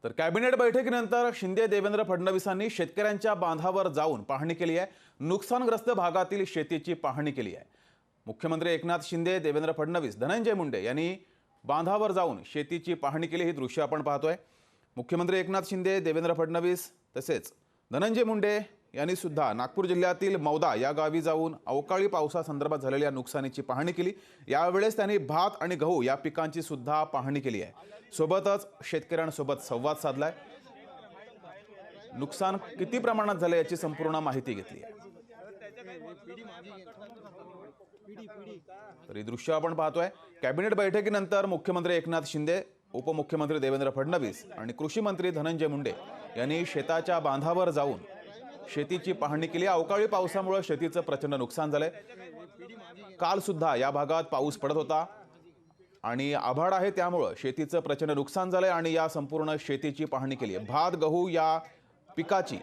तर कॅबिनेट बैठकीनंतर शिंदे देवेंद्र फडणवीसांनी शेतकऱ्यांच्या बांधावर जाऊन पाहणी केली आहे। नुकसानग्रस्त भागातील शेतीची पाहणी केली आहे। मुख्यमंत्री एकनाथ शिंदे, देवेंद्र फडणवीस, धनंजय मुंडे यांनी बांधावर जाऊन शेतीची पाहणी केली। ही दृश्य आपण पाहतोय। मुख्यमंत्री एकनाथ शिंदे, देवेंद्र फडणवीस तसेच धनंजय मुंडे यांनी सुद्धा नागपूर जिल्ह्यातील मौदा या गावी जाऊन अवकाळी पावसासंदर्भात झालेल्या नुकसानीची पाहणी केली। यावेळेस त्यांनी भात आणि गहू या पिकांची सुद्धा पाहणी केली आहे। सोबतच शेतकऱ्यांसोबत संवाद साधलाय। नुकसान किती प्रमाणात झाले याची संपूर्ण माहिती घेतली आहे। तर हे दृश्य आपण पाहतोय। कॅबिनेट बैठकीनंतर मुख्यमंत्री एकनाथ शिंदे, उपमुख्यमंत्री देवेंद्र फडणवीस आणि कृषी मंत्री धनंजय मुंडे यांनी शेताच्या बांधावर जाऊन शेतीची पाहणी केली। अवकाळी पावसामुळे शेतीचं प्रचंड नुकसान झालंय। काल सुद्धा या भागात पाऊस पडत होता आणि आभाळ आहे, त्यामुळे शेतीचं प्रचंड नुकसान झालंय आणि या संपूर्ण शेतीची पाहणी केली आहे। भात गहू या पिकाची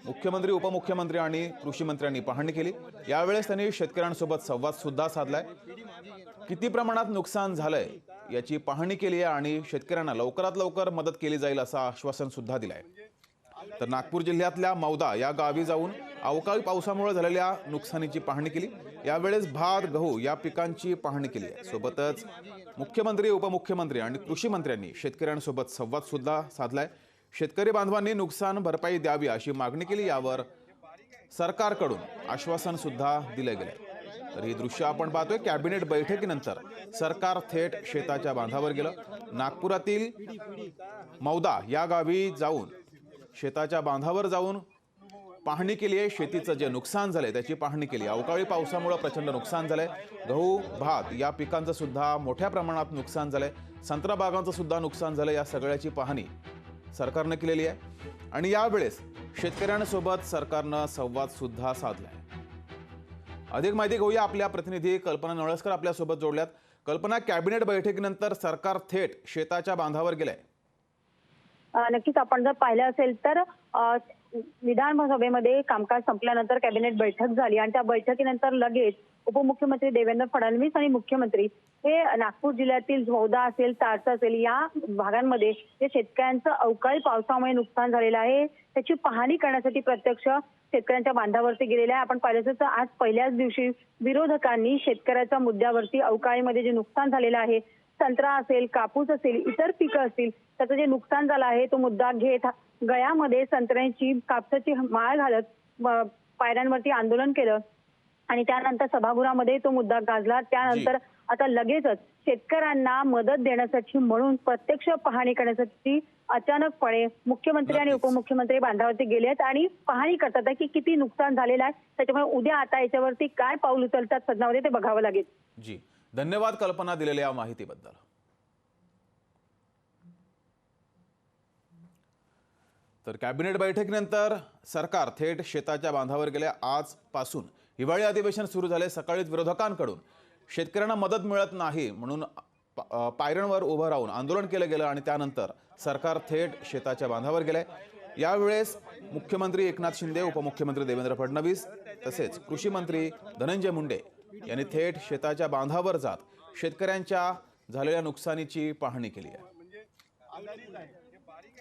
मुख्यमंत्री, उपमुख्यमंत्री आणि कृषी मंत्र्यांनी पाहणी केली। यावेळेस त्यांनी शेतकऱ्यांसोबत संवाद सुद्धा साधलाय। किती प्रमाणात नुकसान झालंय याची पाहणी केली आहे आणि शेतकऱ्यांना लवकरात लवकर मदत केली जाईल असं आश्वासन सुद्धा दिलंय। तर नागपूर जिल्ह्यातल्या मौदा या गावी जाऊन अवकाळी पावसामुळे झालेल्या नुकसानीची पाहणी केली। यावेळेस भात गहू या पिकांची पाहणी केली आहे। सोबतच मुख्यमंत्री, उपमुख्यमंत्री आणि कृषी मंत्र्यांनी शेतकऱ्यांसोबत संवाद सुद्धा साधलाय। शेतकरी बांधवांनी नुकसान भरपाई द्यावी अशी मागणी केली। यावर सरकारकडून आश्वासन सुद्धा दिले गेले। तर ही दृश्य आपण पाहतोय। कॅबिनेट बैठकीनंतर सरकार थेट शेताच्या बांधावर गेलं। नागपुरातील मौदा या गावी जाऊन शेताच्या बांधावर जाऊन पाहणी केली आहे। शेतीचं जे नुकसान झालंय त्याची पाहणी केली। अवकाळी पावसामुळे प्रचंड नुकसान झालंय। गहू, भात या पिकांचं सुद्धा मोठ्या प्रमाणात नुकसान झालंय। संत्रा बागांचं सुद्धा नुकसान झालंय। या सगळ्याची पाहणी सरकारने केलेली आहे आणि यावेळेस शेतकऱ्यांसोबत सरकारनं संवाद सुद्धा साधलाय। अधिक माहिती घेऊया, आपल्या प्रतिनिधी कल्पना नळसकर आपल्या सोबत जोडल्यात। कल्पना, कॅबिनेट बैठकीनंतर सरकार थेट शेताच्या बांधावर गेलंय। नक्कीच आपण जर पाहिलं असेल तर विधानसभेमध्ये कामकाज संपल्यानंतर कॅबिनेट बैठक झाली आणि त्या बैठकीनंतर लगेच उपमुख्यमंत्री देवेंद्र फडणवीस आणि मुख्यमंत्री हे नागपूर जिल्ह्यातील मौदा असेल, तारसा असेल या भागांमध्ये जे शेतकऱ्यांचं अवकाळी पावसामुळे नुकसान झालेलं आहे त्याची पाहणी करण्यासाठी प्रत्यक्ष शेतकऱ्यांच्या बांधावरती गेलेले आहे। आपण पाहिलं तर आज पहिल्याच दिवशी विरोधकांनी शेतकऱ्याच्या मुद्द्यावरती अवकाळीमध्ये जे नुकसान झालेलं आहे, संत्रा असेल, कापूस असेल, इतर पिकं असतील, त्याचं जे नुकसान झालं आहे तो मुद्दा घेत गळ्यामध्ये संत्र्यांची, कापसाची माळ घालत पायऱ्यांवरती आंदोलन केलं आणि त्यानंतर सभागृहामध्ये तो मुद्दा गाजला। त्यानंतर आता लगेचच शेतकऱ्यांना मदत देण्यासाठी म्हणून प्रत्यक्ष पाहणी करण्यासाठी अचानकपणे मुख्यमंत्री आणि उपमुख्यमंत्री बांधावरती गेलेत आणि पाहणी करतात की किती नुकसान झालेलं आहे। त्याच्यामुळे उद्या आता याच्यावरती काय पाऊल उचलतात सदनामध्ये ते बघावं लागेल। जी, धन्यवाद कल्पना दिलेल्या माहितीबद्दल। तर कॅबिनेट बैठकीनंतर सरकार थेट शेताच्या बांधावर गेले। आजपासून हिवाळी अधिवेशन सुरू झाले। सकाळीच विरोधकांकडून शेतकऱ्यांना मदत मिळत नाही म्हणून पायऱ्यांवर उभं राहून आंदोलन केलं गेलं आणि त्यानंतर सरकार थेट शेताच्या बांधावर गेले। यावेळेस मुख्यमंत्री एकनाथ शिंदे, उपमुख्यमंत्री देवेंद्र फडणवीस तसेच कृषी मंत्री धनंजय मुंडे यांनी थेट शेताच्या बांधावर जात शेतकऱ्यांच्या झालेल्या नुकसानीची पाहणी केली आहे।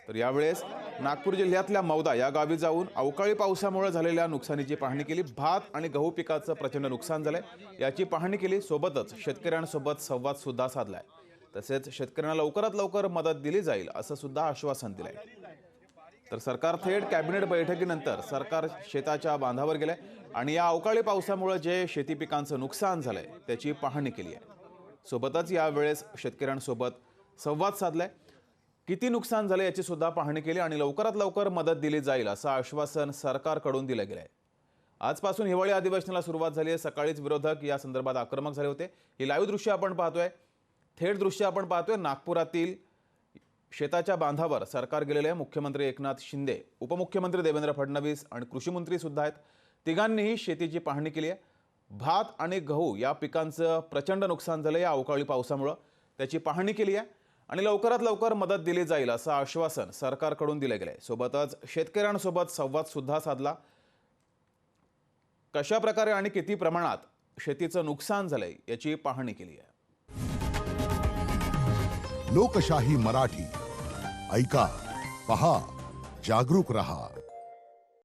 तर यावेळेस नागपूर जिल्ह्यातल्या मौदा या गावी जाऊन अवकाळी पावसामुळे झालेल्या नुकसानीची पाहणी केली। भात आणि गहू पिकाचं प्रचंड नुकसान झालंय याची पाहणी केली। सोबतच शेतकऱ्यांसोबत संवाद सुद्धा साधलाय। तसेच शेतकऱ्यांना लवकरात लवकर मदत दिली जाईल असं सुद्धा आश्वासन दिलंय। तर सरकार थेट कॅबिनेट बैठकीनंतर सरकार शेताच्या बांधावर गेलंय आणि या अवकाळी पावसामुळे जे शेती पिकांचं नुकसान झालंय त्याची पाहणी केली आहे। सोबतच यावेळेस शेतकऱ्यांसोबत संवाद साधलाय। किती नुकसान झाले याची सुद्धा पाहणी केली आणि लवकरात लवकर मदत दिली जाईल असं आश्वासन सरकारकडून दिलं गेलंय। आजपासून हिवाळी अधिवेशनाला सुरुवात झाली आहे। सकाळीच विरोधक या संदर्भात आक्रमक झाले होते। ही लाईव्ह दृश्य आपण पाहतोय, थेट दृश्य आपण पाहतोय। नागपुरातील शेताच्या बांधावर सरकार गेलेले आहे। मुख्यमंत्री एकनाथ शिंदे, उपमुख्यमंत्री देवेंद्र फडणवीस आणि कृषी मंत्री सुद्धा आहेत। तिघांनीही शेतीची पाहणी केली आहे। भात आणि गहू या पिकांचं प्रचंड नुकसान झालं या अवकाळी पावसामुळे, त्याची पाहणी केली आहे आणि लवकरात लवकर मदत दिली जाईल असं आश्वासन सरकारकडून दिले गेले। सोबतच शेतकऱ्यांसोबत संवाद सुद्धा साधला। कशा प्रकारे आणि किती प्रमाणात शेतीचं नुकसान झालंय याची पाहणी केली आहे। लोकशाही मराठी ऐका, पहा, जागरूक रहा.